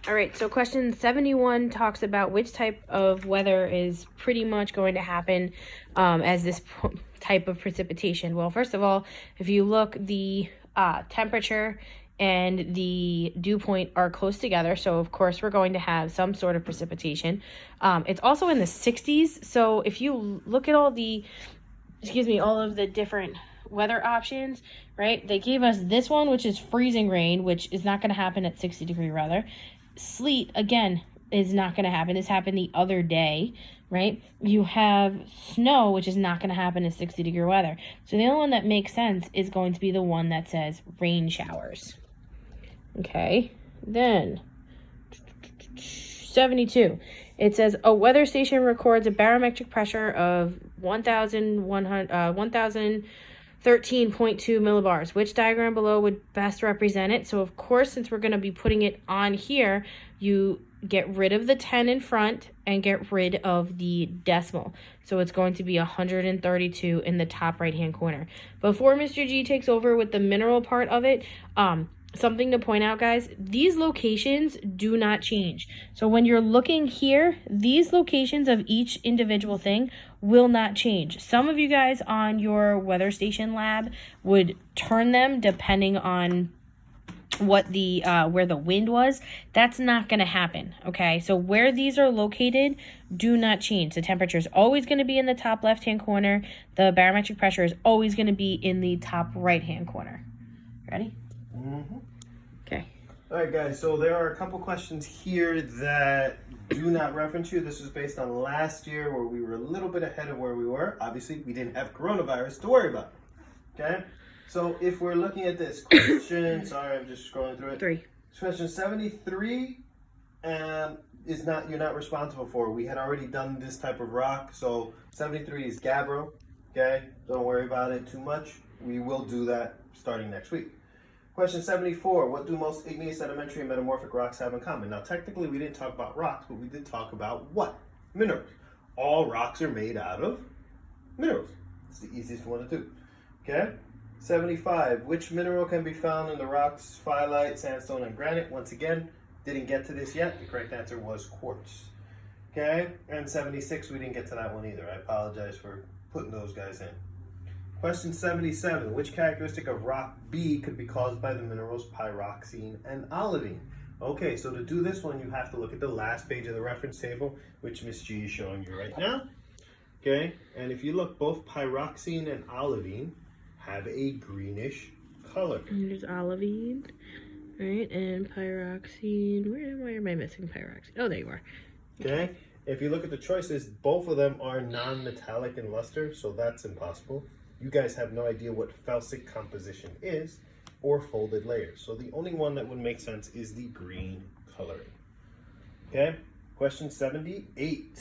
All right, so question 71 talks about which type of weather is pretty much going to happen as this type of precipitation. Well, first of all, if you look, the temperature and the dew point are close together, so of course we're going to have some sort of precipitation. It's also in the 60s, so if you look at all the, all of the different weather options, right? They gave us this one, which is freezing rain, which is not going to happen at 60-degree weather. Sleet, again, is not going to happen. This happened the other day, right? You have snow, which is not going to happen in 60-degree weather. So the only one that makes sense is going to be the one that says rain showers. Okay, then 72. It says a weather station records a barometric pressure of 1,013.2 millibars. Which diagram below would best represent it? So of course, since we're going to be putting it on here, you get rid of the 10 in front and get rid of the decimal. So it's going to be 132 in the top right hand corner. Before Mr. G takes over with the mineral part of it, something to point out, guys, these locations do not change. So when you're looking here, these locations of each individual thing will not change. Some of you guys on your weather station lab would turn them depending on what the where the wind was. That's not going to happen. Okay, so where these are located do not change. The temperature is always going to be in the top left hand corner. The barometric pressure is always going to be in the top right hand corner. Ready? Okay. All right, guys, so there are a couple questions here that do not reference you. This was based on last year where we were a little bit ahead of where we were. Obviously, we didn't have coronavirus to worry about. Okay? So if we're looking at this question, sorry, I'm just scrolling through it. 3. Question 73 is not, you're not responsible for. We had already done this type of rock. So 73 is gabbro. Okay? Don't worry about it too much. We will do that starting next week. Question 74, what do most igneous, sedimentary, and metamorphic rocks have in common? Now, technically, we didn't talk about rocks, but we did talk about what? Minerals. All rocks are made out of minerals. It's the easiest one to do. Okay? 75, which mineral can be found in the rocks, phyllite, sandstone, and granite? Once again, didn't get to this yet. The correct answer was quartz. Okay? And 76, we didn't get to that one either. I apologize for putting those guys in. Question 77, which characteristic of rock B could be caused by the minerals pyroxene and olivine? Okay, so to do this one, you have to look at the last page of the reference table, which Miss G is showing you right now. Okay, and if you look, both pyroxene and olivine have a greenish color. And there's olivine, right, and pyroxene. Where am I missing pyroxene? Oh, there you are. Okay, if you look at the choices, both of them are non-metallic in luster, so that's impossible. You guys have no idea what felsic composition is or folded layers. So the only one that would make sense is the green coloring. Okay, question 78.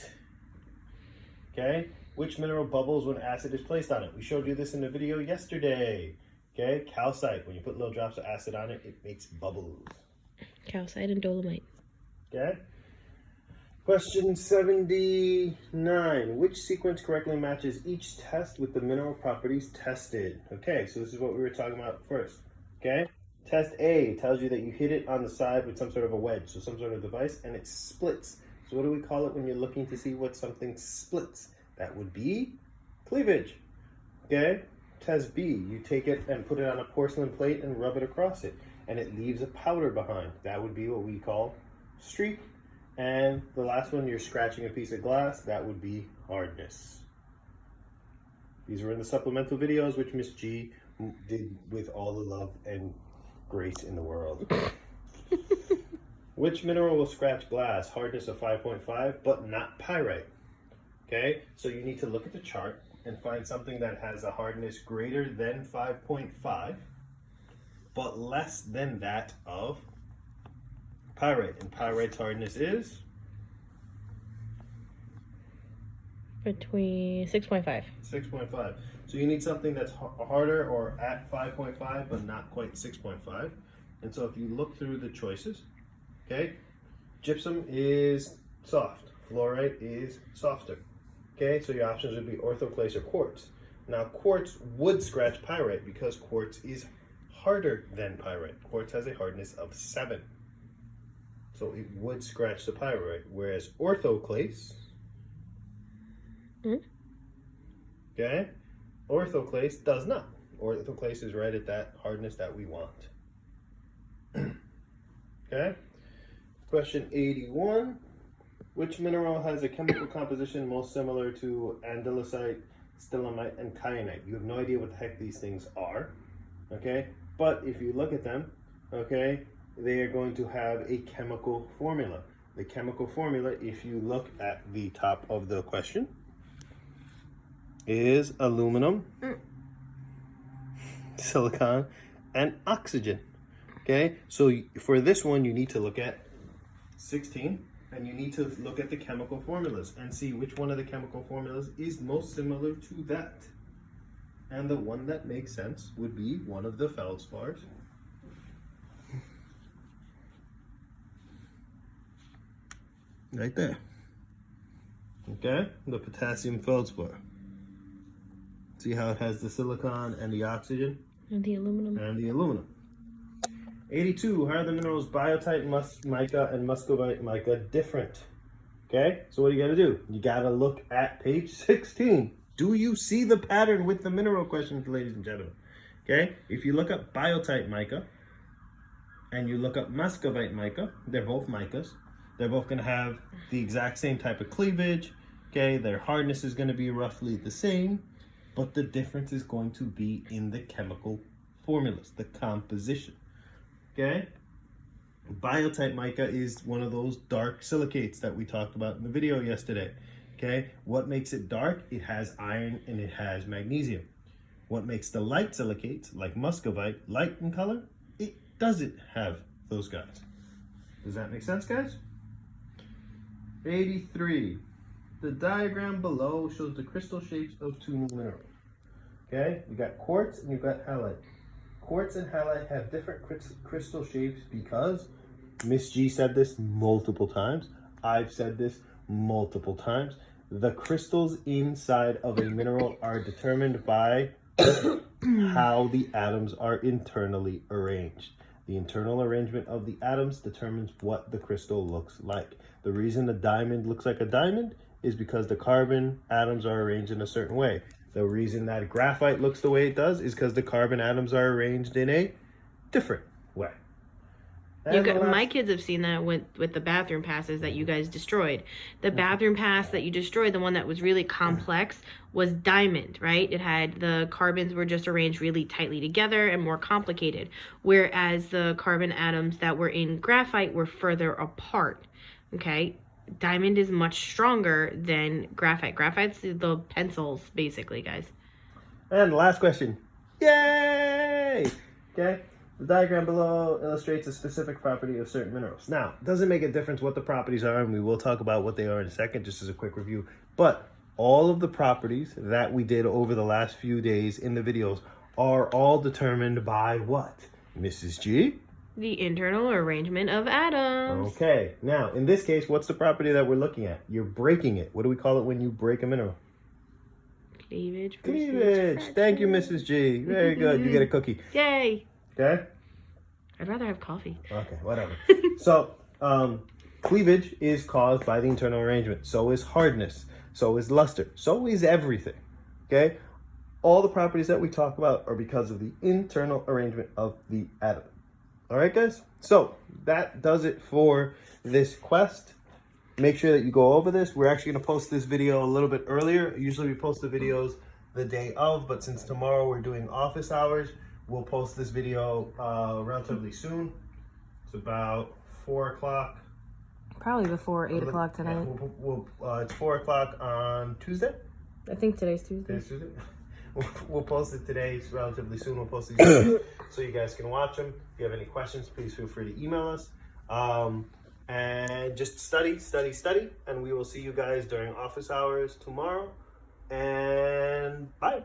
Okay, which mineral bubbles when acid is placed on it? We showed you this in the video yesterday. Okay, calcite. When you put little drops of acid on it, it makes bubbles. Calcite and dolomite. Okay. Question 79. Which sequence correctly matches each test with the mineral properties tested? Okay, so this is what we were talking about first. Okay, test A tells you that you hit it on the side with some sort of a wedge, so some sort of device, and it splits. So what do we call it when you're looking to see what something splits? That would be cleavage. Okay, test B, you take it and put it on a porcelain plate and rub it across it, and it leaves a powder behind. That would be what we call streak. And the last one, you're scratching a piece of glass, that would be hardness. These were in the supplemental videos, which Miss G did with all the love and grace in the world. Which mineral will scratch glass? Hardness of 5.5, but not pyrite. Okay, so you need to look at the chart and find something that has a hardness greater than 5.5, but less than that of pyrite. And pyrite's hardness is? Between 6.5. 6.5. So you need something that's harder or at 5.5, but not quite 6.5. And so if you look through the choices, okay, gypsum is soft, fluorite is softer. Okay, so your options would be orthoclase or quartz. Now quartz would scratch pyrite because quartz is harder than pyrite. Quartz has a hardness of 7. So it would scratch the pyrite. Whereas orthoclase, okay, orthoclase does not. Orthoclase is right at that hardness that we want. Okay. Question 81. Which mineral has a chemical composition most similar to andalusite, stalagmite, and kyanite? You have no idea what the heck these things are, okay? But if you look at them, okay, they are going to have a chemical formula. The chemical formula, if you look at the top of the question, is aluminum, silicon, and oxygen. Okay, so for this one, you need to look at 16, and you need to look at the chemical formulas and see which one of the chemical formulas is most similar to that. And the one that makes sense would be one of the feldspars. Right there. Okay, the potassium feldspar. See how it has the silicon and the oxygen? And the aluminum. And the aluminum. 82, how are the minerals biotite mica and muscovite mica different? Okay, so what do you got to do? You got to look at page 16. Do you see the pattern with the mineral questions, ladies and gentlemen? Okay, if you look up biotite mica and you look up muscovite mica, they're both micas. They're both going to have the exact same type of cleavage. Okay, their hardness is going to be roughly the same, but the difference is going to be in the chemical formulas, the composition. Okay, biotite mica is one of those dark silicates that we talked about in the video yesterday. Okay, what makes it dark? It has iron and it has magnesium. What makes the light silicates, like muscovite, light in color? It doesn't have those guys. Does that make sense, guys? 83. The diagram below shows the crystal shapes of two new minerals. Okay, you got quartz and you've got halite. Quartz and halite have different crystal shapes because Miss G said this multiple times. I've said this multiple times. The crystals inside of a mineral are determined by how the atoms are internally arranged. The internal arrangement of the atoms determines what the crystal looks like. The reason a diamond looks like a diamond is because the carbon atoms are arranged in a certain way. The reason that graphite looks the way it does is because the carbon atoms are arranged in a different way. My kids have seen that with the bathroom passes that you guys destroyed. The bathroom pass that you destroyed, the one that was really complex, was diamond, right? It had the carbons were just arranged really tightly together and more complicated, whereas the carbon atoms that were in graphite were further apart. Okay, diamond is much stronger than graphite. Graphite's the pencils, basically, guys. And the last question. Yay! Okay. The diagram below illustrates a specific property of certain minerals. Now, it doesn't make a difference what the properties are, and we will talk about what they are in a second, just as a quick review. But all of the properties that we did over the last few days in the videos are all determined by what, Mrs. G? The internal arrangement of atoms. Okay. Now, in this case, what's the property that we're looking at? You're breaking it. What do we call it when you break a mineral? Cleavage. Cleavage. Thank you, Mrs. G. Very good. You get a cookie. Yay. Okay? I'd rather have coffee. Okay, whatever. So, cleavage is caused by the internal arrangement. So is hardness. So is luster. So is everything. Okay? All the properties that we talk about are because of the internal arrangement of the atom. All right, guys? So, that does it for this quest. Make sure that you go over this. We're actually going to post this video a little bit earlier. Usually we post the videos the day of, but since tomorrow we're doing office hours, we'll post this video relatively soon. It's about 4 o'clock. Probably before 8 o'clock tonight. Yeah, it's 4 o'clock on Tuesday. I think today's Tuesday. Today's Tuesday. We'll post it today. It's relatively soon. We'll post these so you guys can watch them. If you have any questions, please feel free to email us. And just study, and we will see you guys during office hours tomorrow. And bye.